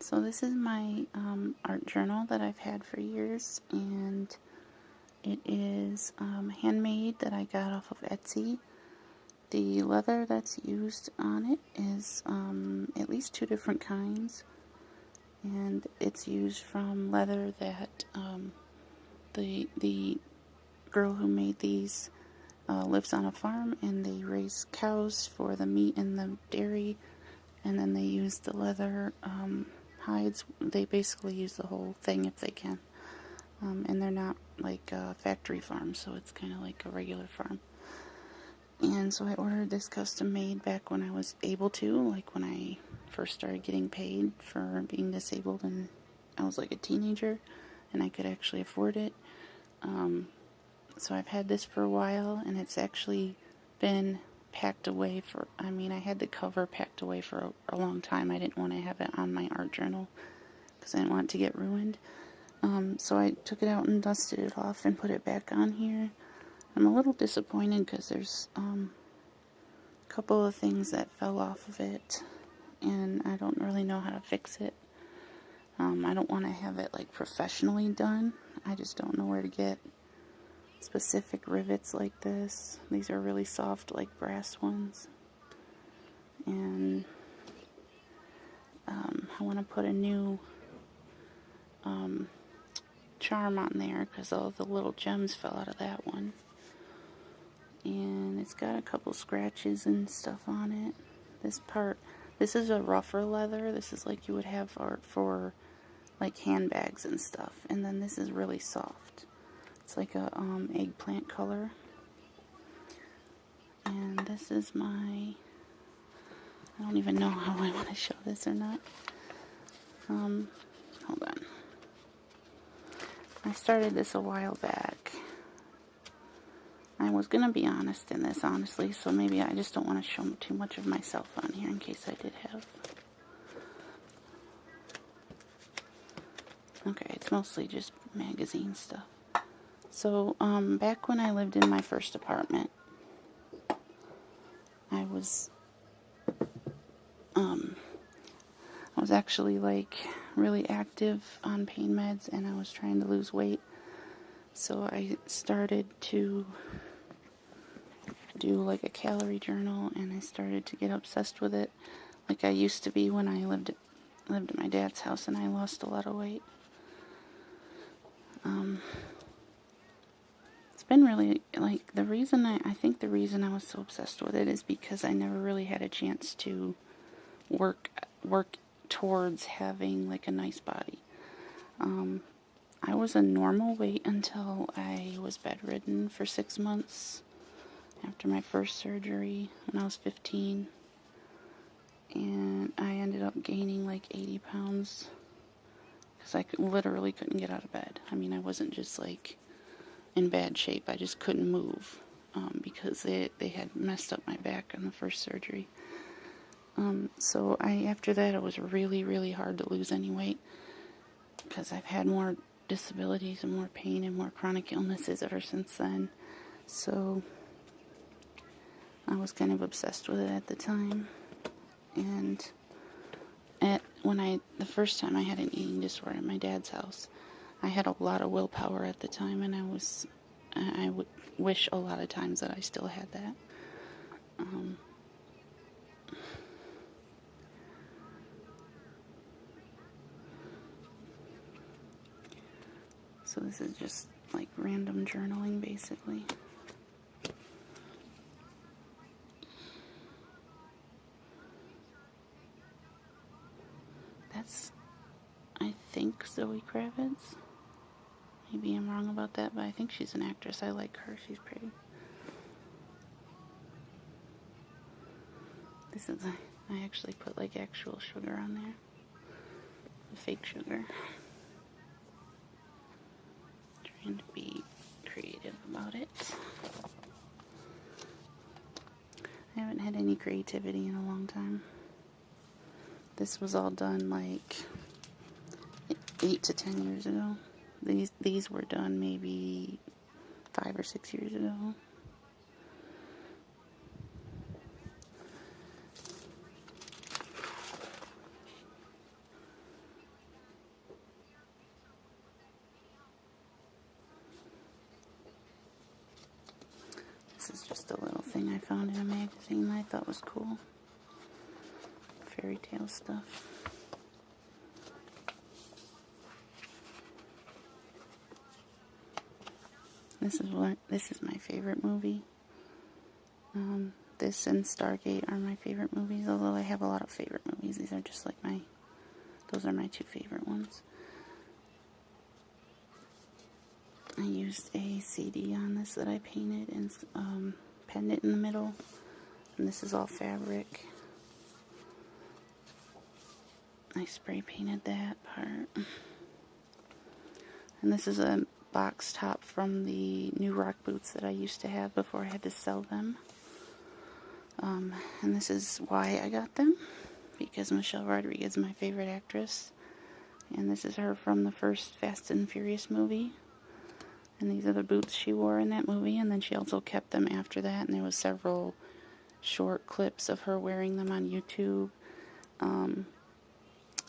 So this is my art journal that I've had for years, and it is handmade that I got off of Etsy. The leather that's used on it is at least 2 different kinds, and it's used from leather that the girl who made these lives on a farm, and they raise cows for the meat and the dairy, and then they use the leather hides. They basically use the whole thing if they can, and they're not like a factory farm, so it's kind of like a regular farm. And so I ordered this custom made back when I was able to, like when I first started getting paid for being disabled, and I was like a teenager and I could actually afford it. So I've had this for a while, and it's actually been packed away for, I had the cover packed away for a long time. I didn't want to have it on my art journal because I didn't want it to get ruined. So I took it out and dusted it off and put it back on here. I'm a little disappointed because there's a couple of things that fell off of it, and I don't really know how to fix it. I don't want to have it like professionally done. I just don't know where to get specific rivets like this. These are really soft, like brass ones. And I want to put a new charm on there because all the little gems fell out of that one. And it's got a couple scratches and stuff on it. This is a rougher leather. This is like you would have for like handbags and stuff. And then this is really soft. It's like a eggplant color. And this is I don't even know how I want to show this or not. Hold on. I started this a while back. I was going to be honest in this, honestly, so maybe I just don't want to show too much of myself on here in case I did have. Okay, it's mostly just magazine stuff. So, back when I lived in my first apartment, I was actually like really active on pain meds, and I was trying to lose weight. So I started to do like a calorie journal, and I started to get obsessed with it, like I used to be when I lived at my dad's house, and I lost a lot of weight. It's been really, like, I think the reason I was so obsessed with it is because I never really had a chance to work towards having like a nice body. I was a normal weight until I was bedridden for 6 months after my first surgery when I was 15, and I ended up gaining like 80 pounds because I literally couldn't get out of bed. I wasn't just like in bad shape, I just couldn't move because they had messed up my back on the first surgery. So after that, it was really, really hard to lose any weight because I've had more disabilities and more pain and more chronic illnesses ever since then. So I was kind of obsessed with it at the time. And the first time I had an eating disorder at my dad's house, I had a lot of willpower at the time, and I would wish a lot of times that I still had that. So this is just like random journaling, basically. That's, I think, Zoe Kravitz. Maybe I'm wrong about that, but I think she's an actress. I like her. She's pretty. This is, I actually put like actual sugar on there. Fake sugar. Trying to be creative about it. I haven't had any creativity in a long time. This was all done like 8 to 10 years ago. These were done maybe 5 or 6 years ago. something I found in a magazine that I thought was cool. Fairy tale stuff. This is my favorite movie. This and Stargate are my favorite movies, although I have a lot of favorite movies. These are just like those are my two favorite ones. I used a CD on this that I painted and penned it in the middle. And this is all fabric. I spray painted that part. And this is a box top from the new rock boots that I used to have before I had to sell them. And this is why I got them, because Michelle Rodriguez is my favorite actress. And this is her from the first Fast and Furious movie. And these are the boots she wore in that movie, and then she also kept them after that, and there was several short clips of her wearing them on YouTube.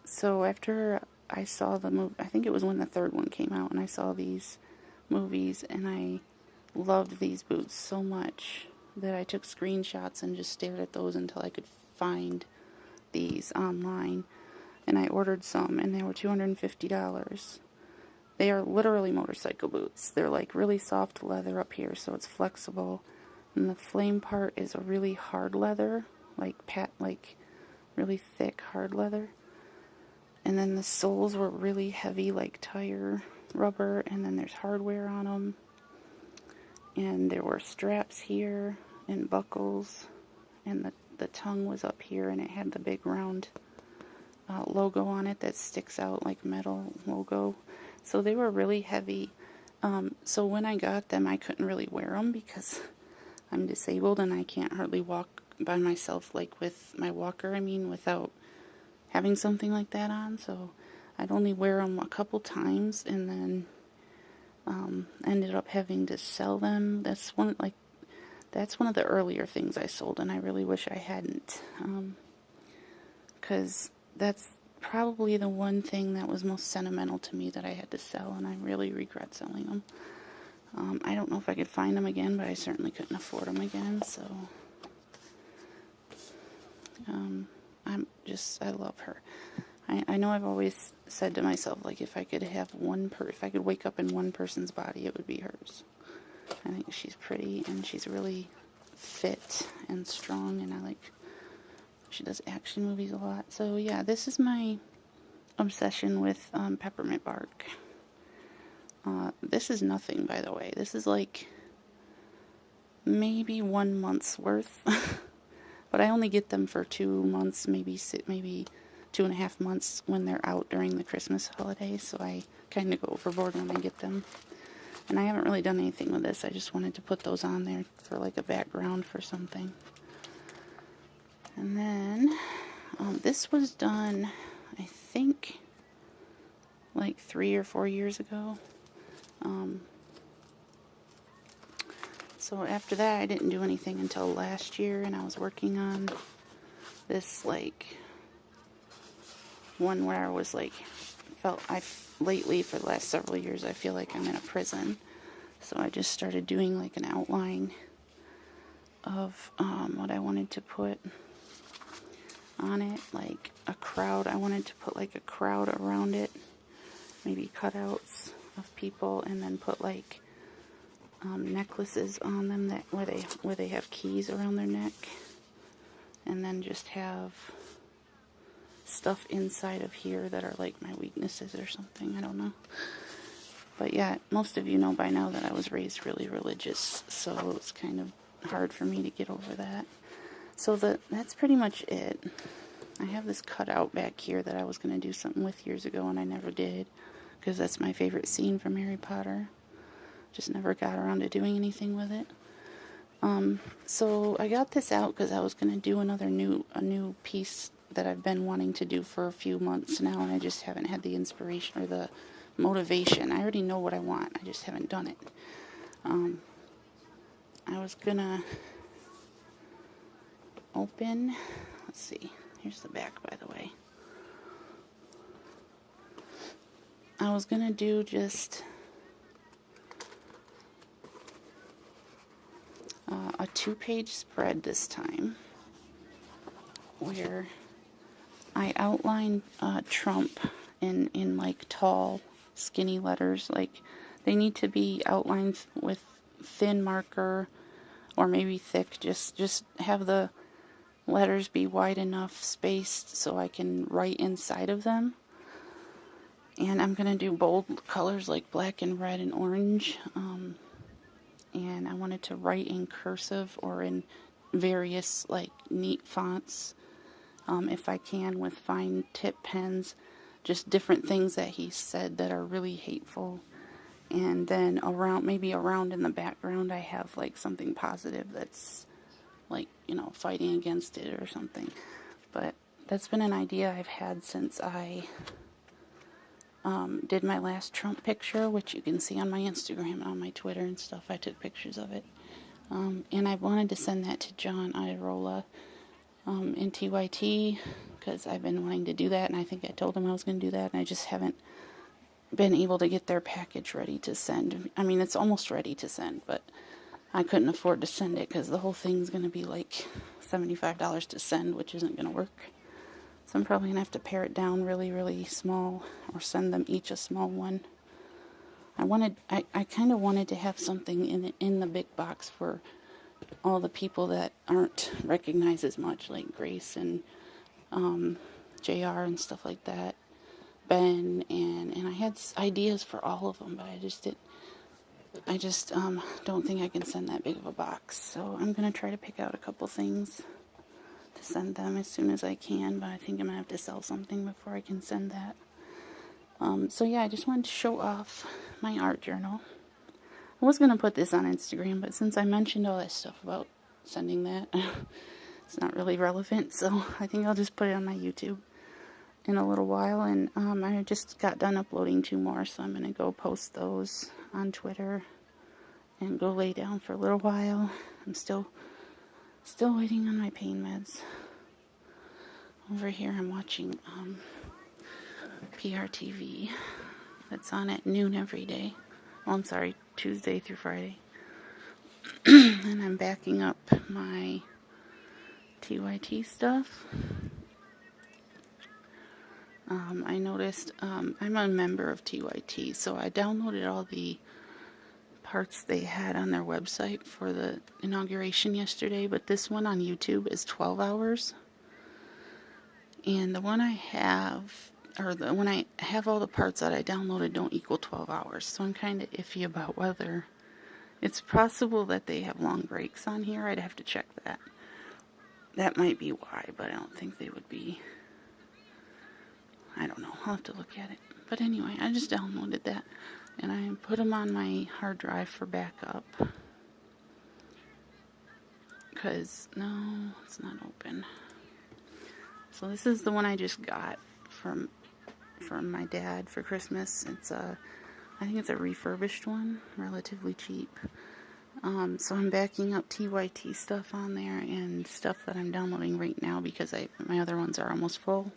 So after I saw the movie, I think it was when the third one came out, and I saw these movies, and I loved these boots so much that I took screenshots and just stared at those until I could find these online. And I ordered some, and they were $250. They are literally motorcycle boots. They're like really soft leather up here, so it's flexible. And the flame part is a really hard leather, like really thick hard leather. And then the soles were really heavy, like tire rubber, and then there's hardware on them. And there were straps here and buckles, and the tongue was up here, and it had the big round logo on it that sticks out like metal logo. So they were really heavy. So when I got them, I couldn't really wear them because I'm disabled and I can't hardly walk by myself, like with my walker, without having something like that on. So I'd only wear them a couple times, and then ended up having to sell them. That's one of the earlier things I sold, and I really wish I hadn't, because that's probably the one thing that was most sentimental to me that I had to sell, and I really regret selling them. I don't know if I could find them again, but I certainly couldn't afford them again, so I love her. I know I've always said to myself, like, if I could wake up in one person's body, it would be hers. I think she's pretty, and she's really fit and strong, and she does action movies a lot. So yeah, this is my obsession with peppermint bark. This is nothing, by the way. This is like maybe 1 month's worth. But I only get them for 2 months, maybe 2.5 months when they're out during the Christmas holidays. So I kind of go overboard when I get them. And I haven't really done anything with this. I just wanted to put those on there for like a background for something. And then this was done, I think, like 3 or 4 years ago. So after that, I didn't do anything until last year, and I was working on this one where I was lately for the last several years I feel like I'm in a prison. So I just started doing like an outline of what I wanted to put on it, like a crowd. I wanted to put like a crowd around it, maybe cutouts of people, and then put like necklaces on them where they have keys around their neck, and then just have stuff inside of here that are like my weaknesses or something. I don't know. But yeah, most of you know by now that I was raised really religious, so it's kind of hard for me to get over that. So that's pretty much it. I have this cutout back here that I was going to do something with years ago, and I never did, because that's my favorite scene from Harry Potter. Just never got around to doing anything with it. So I got this out because I was going to do a new piece that I've been wanting to do for a few months now, and I just haven't had the inspiration or the motivation. I already know what I want. I just haven't done it. I was going to open, let's see, here's the back, by the way. I was going to do just a 2-page spread this time where I outline Trump in like tall, skinny letters. Like they need to be outlined with thin marker or maybe thick. Just have the letters be wide enough spaced so I can write inside of them. And I'm going to do bold colors like black and red and orange. And I wanted to write in cursive or in various like neat fonts, if I can, with fine tip pens. Just different things that he said that are really hateful. And then maybe around in the background I have like something positive that's like, fighting against it or something. But that's been an idea I've had since I did my last Trump picture, which you can see on my Instagram and on my Twitter and stuff. I took pictures of it. And I wanted to send that to John Iderola in TYT, because I've been wanting to do that, and I think I told him I was going to do that, and I just haven't been able to get their package ready to send. I mean, it's almost ready to send, but I couldn't afford to send it because the whole thing's going to be like $75 to send, which isn't going to work. So I'm probably going to have to pare it down really, really small, or send them each a small one. I kind of wanted to have something in the big box for all the people that aren't recognized as much, like Grace and JR and stuff like that, Ben, and I had ideas for all of them, but I just don't think I can send that big of a box. So I'm going to try to pick out a couple things to send them as soon as I can, but I think I'm going to have to sell something before I can send that. So yeah, I just wanted to show off my art journal. I was going to put this on Instagram, but since I mentioned all that stuff about sending that, it's not really relevant, so I think I'll just put it on my YouTube in a little while. And I just got done uploading 2 more, so I'm going to go post those on Twitter and go lay down for a little while. I'm still waiting on my pain meds. Over here I'm watching PRTV. That's on at noon every day. Well, I'm sorry, Tuesday through Friday. And I'm backing up my TYT stuff. I noticed I'm a member of TYT, so I downloaded all the parts they had on their website for the inauguration yesterday, but this one on YouTube is 12 hours. And the one I have, when I have all the parts that I downloaded don't equal 12 hours, so I'm kind of iffy about whether it's possible that they have long breaks on here. I'd have to check that. That might be why, but I don't think they would be. I don't know. I'll have to look at it. But anyway, I just downloaded that, and I put them on my hard drive for backup. Because, no, it's not open. So this is the one I just got from my dad for Christmas. It's I think it's a refurbished one, relatively cheap. So I'm backing up TYT stuff on there and stuff that I'm downloading right now because my other ones are almost full.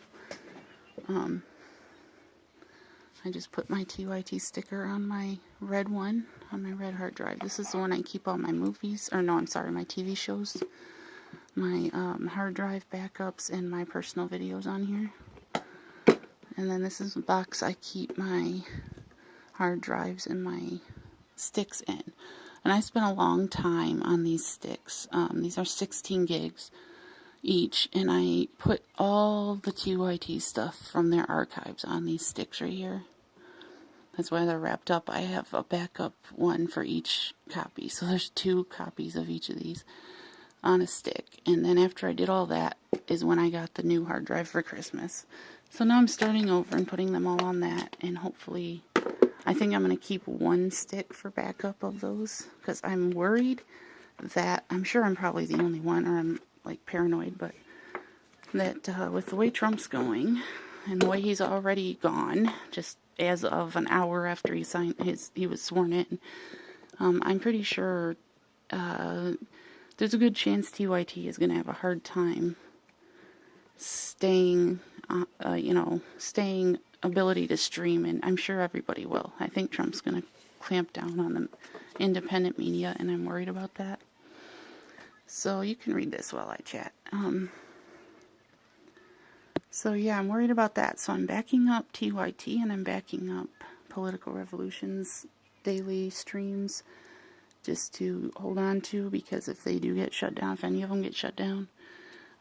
I just put my TYT sticker on my red one, on my red hard drive. This is the one I keep all my movies, or no, I'm sorry, my TV shows, my hard drive backups, and my personal videos on here. And then this is the box I keep my hard drives and my sticks in. And I spent a long time on these sticks. These are 16 gigs each, and I put all the TYT stuff from their archives on these sticks right here. That's why they're wrapped up. I have a backup one for each copy, so there's 2 copies of each of these on a stick. And then after I did all that is when I got the new hard drive for Christmas. So now I'm starting over and putting them all on that, and hopefully I think I'm going to keep 1 stick for backup of those, because I'm worried that, I'm sure I'm probably the only one, or I'm like paranoid, but that with the way Trump's going and the way he's already gone, just as of an hour after he was sworn in, I'm pretty sure there's a good chance TYT is going to have a hard time staying ability to stream, and I'm sure everybody will. I think Trump's going to clamp down on the independent media, and I'm worried about that. So you can read this while I chat. So yeah, I'm worried about that. So I'm backing up TYT and I'm backing up Political Revolutions daily streams just to hold on to, because if they do get shut down, if any of them get shut down,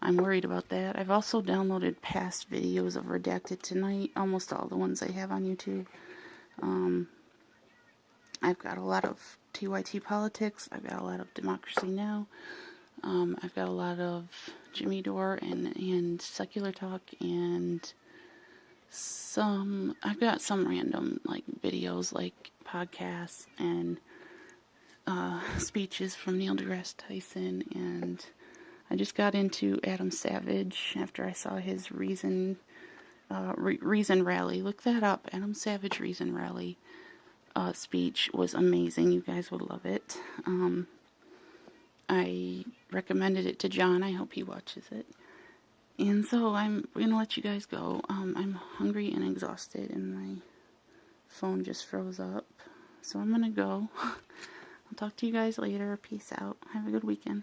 I'm worried about that. I've also downloaded past videos of Redacted Tonight, almost all the ones I have on YouTube. I've got a lot of TYT politics. I've got a lot of Democracy Now! I've got a lot of Jimmy Dore and Secular Talk, and I've got some random like videos like podcasts and speeches from Neil deGrasse Tyson, and I just got into Adam Savage after I saw his Reason Rally. Look that up. Adam Savage Reason Rally speech was amazing. You guys would love it. I recommended it to John. I hope he watches it. And so I'm going to let you guys go. I'm hungry and exhausted, and my phone just froze up. So I'm going to go. I'll talk to you guys later. Peace out. Have a good weekend.